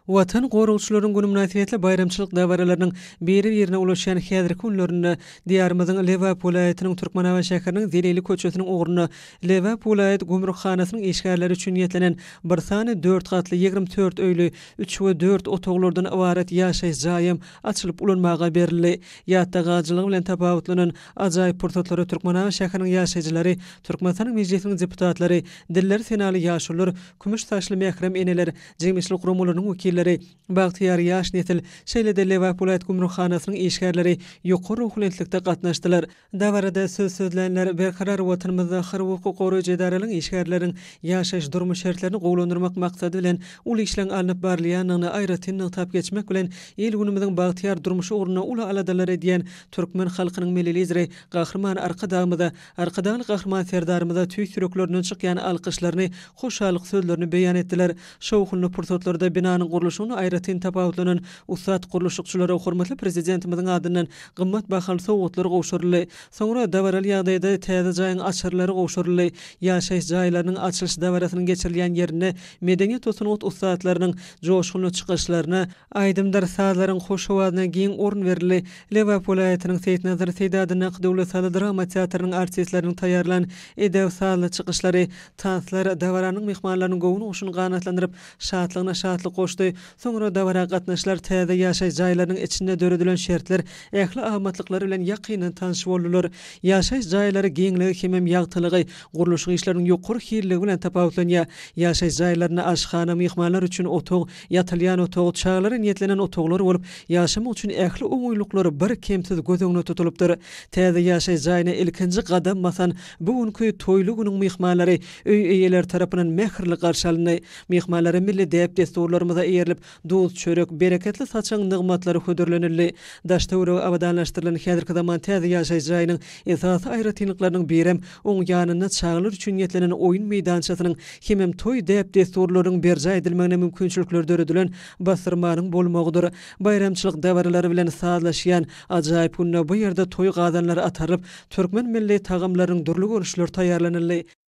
Watan gorugçylaryň güni münasibetli bayramçylyk däwreläriniň biri-birine ulaşýan häzirki günlerinde diýarymyzyň Lewap welaýatynyň Türkmenawa şäheriniň Zeleli köçesiniň ogruny Lewap welaýat gümrükhanasynyň eşgärleri üçin ýetlenen bir sany 4 gatly 24 öýlü 3 we 4 otoglardan ibaret ýaşaýyş jaýym açylyp ulanmaga berildi. Ýatda gaçylyk bilen tapawutlanan ajaýyp pursatlary Türkmenawa şäheriniň ýaşaýjylary, Türkmenistanyň mejlisiniň deputatlary, diller senaly ýaşurlar, kümüş taşly mehrem eneler, jemgyşlik gurumlarynyň wekilleri, Bagtyar ýaş nesil şeýlede Lewap welaýat gümrükhanasynyň eşgärleri ýokary uhlentlikde gatnaşdylar. Dawarada söz sözlenler berkarar watanymyzda har hukuk goraýjy edaralaryň eşgärleriň ýaşaýyş durmuş şertlerini gowlandyrmak maksady bilen ul işleň alınıp barlyanyny aýratyny tap geçmek bilen el günümiziň bagtyar durmuşy ugruna ula aladalar edýän türkmen halkynyň milli lideri gahrman arkadagyny gahrman serdarymyza tüý süreklerinden çykýan alkyşlaryny, hoşallyk sözlerini beýan etdiler. Şowhulny pursatlarda binanyň guruluşyny aýratyn tapawutlanan usat guruluşçylary hormatly prezidentimiziň adynyň gymmat bahaly sowgatlary gowşurly. Soňra dawaral ýagdaýda täze jaýyň açarlary gowşurly. Ýaşaýyş jaýlarynyň açylyş dawarasynyň geçirilýän ýerine medeniýet tosunut ustatlarynyň joşguly çykyşlaryna, aýdymdar sazlaryň hoş howazyna giň orun berildi. Lewap welaýatynyň Seýdnazar Seýdadyň Döwlet Saz drama teatrnyň artistleriniň taýýarlan edew sazly çykyşlary, tanslar dawaranyň mehmanlarynyň gowuny uşun ganatlandyryp şatlygyna şatlyk goşdy. Soňra dawara gatnaşlar täze ýaşaýyş jaýlarynyň içinde döredilen şertler, ähli ahmatlykları bilen ýakyny tanış boldular. Ýaşaýyş jaýlary geňligi hemem ýagtylygy, guruluş işleriniň ýokary hirligi bilen tapawutlanýar. Ýaşaýyş jaýlaryna aşhana mehmanlar üçin otog, ýatylýan otog, çaglary niýetlenen otoglar bolup, ýaşamak üçin ähli oňuýlyklary bir kemsiz göz öňüne tutulypdyr. Täze ýaşaýyş jaýyna ilkinji gadam basan bugünkü toýly günüň mehmanlary öý eýeler tarapyndan mähirli garşalandy. Mehmanlary milli däp desturlarymyza eýerilip, duz, çörek, bereketli saçan nygmatlary hödürlenildi. Daştawra abadanlaşdyrylan häzirki zaman täze ýaşaýyş jaýynyň esas aýratynlyklarynyň birem oň ýanyna çaglar üçin ýetlenen oýun meýdançasynyň hemem toý däp desturlarynyň berja edilmegine mümkinçilikler döredilen basyrmanyň bolmagydyr. Bayramçylyk dawarlary bilen sazlaşýan ajaýyp günde bu ýerde toý gazanlary ataryp, türkmen milli tagamlarynyň durly görüşleri taýýarlanyldy.